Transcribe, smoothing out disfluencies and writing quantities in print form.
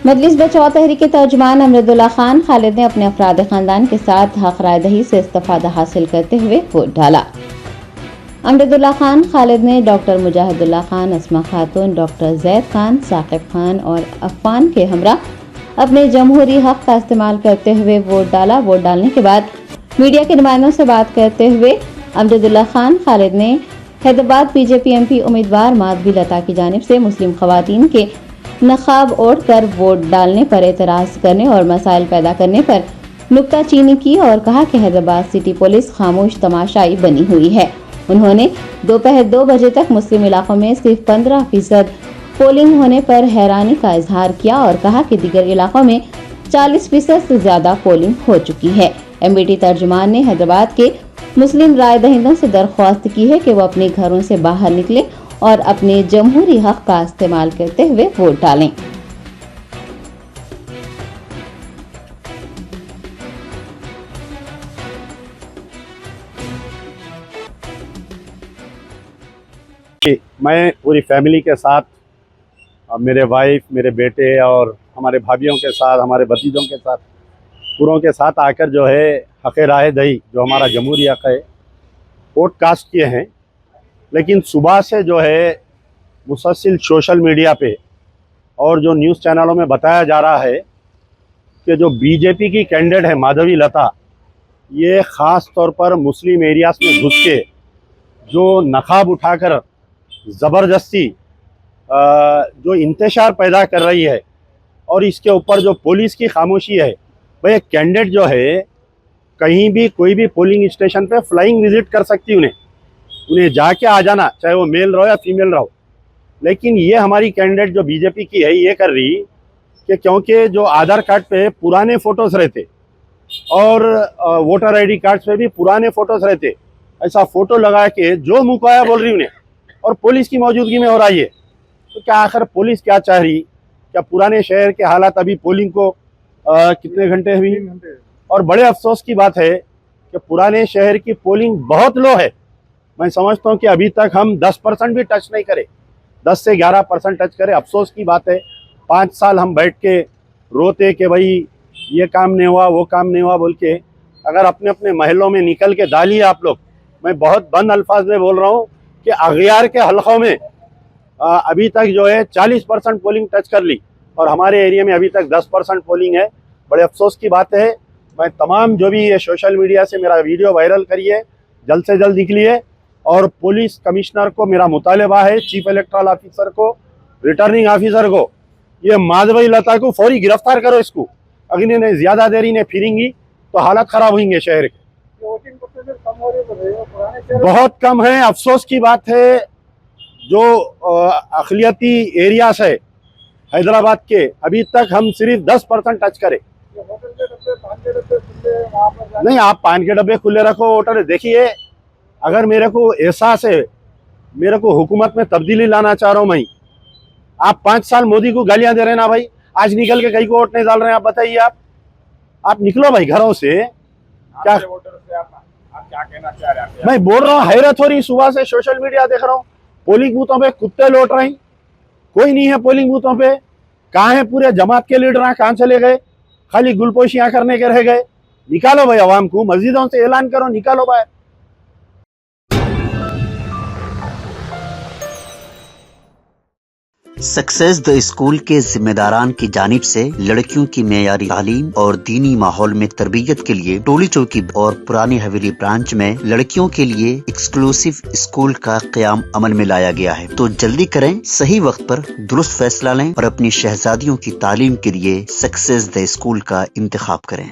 मजलिस बचाओ तहरीक के तर्जुमान अमरुद्दौला खान खालिद ने अपने अफराद खानदान के साथ हक राय दही से इस्तिफादा हासिल करते हुए वोट डाला। अमरुद्दौला खान खालिद ने डॉक्टर मुजाहिदुल्लाह खान, अस्मा खातून, डॉक्टर जैद खान, साकिब खान और अफान के हमरा अपने जमहूरी हक का इस्तेमाल करते हुए वोट डाला। वोट डालने के बाद मीडिया के नुमाइंदों से बात करते हुए अमरुद्दौला खान खालिद ने हैदराबाद बीजेपी एमपी उम्मीदवार माधवी लता की जानिब से मुस्लिम खवातीन के नकाब ओढ़ कर वोट डालने पर एतराज करने और मसाइल पैदा करने पर नुक्ताचीनी की और कहा कि हैदराबाद सिटी पुलिस खामोश तमाशाई बनी हुई है। उन्होंने दोपहर 2 बजे तक मुस्लिम इलाकों में सिर्फ 15% पोलिंग होने पर हैरानी का इजहार किया और कहा कि दीगर इलाकों में 40% से ज्यादा पोलिंग हो चुकी है। एमबीटी तर्जुमान ने हैदराबाद के मुस्लिम राय दहिंदों से दरख्वास्त की है कि वो अपने घरों से बाहर निकले और अपने जमहूरी हक का इस्तेमाल करते हुए वोट डालें। मैं पूरी फैमिली के साथ, मेरे वाइफ, मेरे बेटे और हमारे भाभीियों के साथ, हमारे भतीजों के साथ, पूरों के साथ आकर जो है हक़ राय दही, जो हमारा जमहूरी हक है, वोट कास्ट किए हैं। लेकिन सुबह से जो है मुसलसल सोशल मीडिया पे और जो न्यूज़ चैनलों में बताया जा रहा है कि जो बीजेपी की कैंडिडेट है माधवी लता, ये ख़ास तौर पर मुस्लिम एरियाज़ में घुस के जो नकाब उठाकर ज़बरदस्ती जो इंतशार पैदा कर रही है और इसके ऊपर जो पुलिस की खामोशी है। भाई एक कैंडिडेट जो है कहीं भी कोई भी पोलिंग स्टेशन पे फ्लाइंग विजिट कर सकती, उन्हें जाके आ जाना, चाहे वो मेल रहो या फीमेल रहो। लेकिन ये हमारी कैंडिडेट जो बीजेपी की है ये कर रही कि क्योंकि जो आधार कार्ड पे पुराने फ़ोटोज़ रहते और वोटर आईडी कार्ड्स पे भी पुराने फ़ोटोज़ रहते, ऐसा फ़ोटो लगा के जो मुकाया बोल रही उन्हें और पुलिस की मौजूदगी में हो रहा है। तो क्या आखिर पुलिस क्या चाह रही? क्या पुराने शहर के हालात अभी पोलिंग को कितने घंटे हुई? और बड़े अफसोस की बात है कि पुराने शहर की पोलिंग बहुत लो है। मैं समझता हूँ कि अभी तक हम 10% भी टच नहीं करे, 10 से 11% टच करे। अफसोस की बात है, 5 साल हम बैठ के रोते कि भाई ये काम नहीं हुआ, वो काम नहीं हुआ बोल के। अगर अपने अपने महलों में निकल के डालिए आप लोग। मैं बहुत बंद अल्फाज में बोल रहा हूँ कि अगयार के हलकों में अभी तक जो है 40% पोलिंग टच कर ली और हमारे एरिया में अभी तक 10% पोलिंग है। बड़े अफसोस की बात है। मैं तमाम जो भी ये सोशल मीडिया से मेरा वीडियो वायरल करिए, जल्द से जल्द निकलिए। और पुलिस कमिश्नर को मेरा मुतालबा है, चीफ इलेक्टोरल ऑफिसर को, रिटर्निंग ऑफिसर को, ये माधवी लता को फौरी गिरफ्तार करो। इसको अगर इन्हें ज़्यादा देरी ने फिरेंगी तो हालत ख़राब होंगे शहर के। बहुत कम है। अफसोस की बात है, जो अक़लियती एरियाज है हैदराबाद के, अभी तक हम सिर्फ 10% टच करें। नहीं, आप पान के डब्बे खुले रखो, वोटर देखिए। अगर मेरे को एहसास है, मेरे को हुकूमत में तब्दीली लाना चाह रहा हूँ मैं, आप 5 साल मोदी को गालियां दे रहे हैं ना भाई, आज निकल के कहीं को वोट नहीं डाल रहे हैं। आप बताइए, आप निकलो भाई घरों से। क्या आप क्या कहना चाह रहे हैं? मैं बोल रहा हूँ, हैरत हो रही, सुबह से सोशल मीडिया देख रहा हूँ, पोलिंग बूथों पे कुत्ते लौट रहे हैं, कोई नहीं है पोलिंग बूथों पे। कहाँ है पूरे जमात के लीडर? कहाँ चले गए? खाली गुलपोशियां करने के रह गए। निकालो भाई अवाम को, मस्जिदों से ऐलान करो, निकालो भाई। सक्सेस द स्कूल के जिम्मेदारान की जानिब से लड़कियों की मेयारी तालीम और दीनी माहौल में तरबियत के लिए टोली चौकी और पुरानी हवेली ब्रांच में लड़कियों के लिए एक्सक्लूसिव स्कूल का क़याम अमल में लाया गया है। तो जल्दी करें, सही वक्त पर दुरुस्त फैसला लें और अपनी शहजादियों की तालीम के लिए सक्सेस द स्कूल का इंतखाब करें।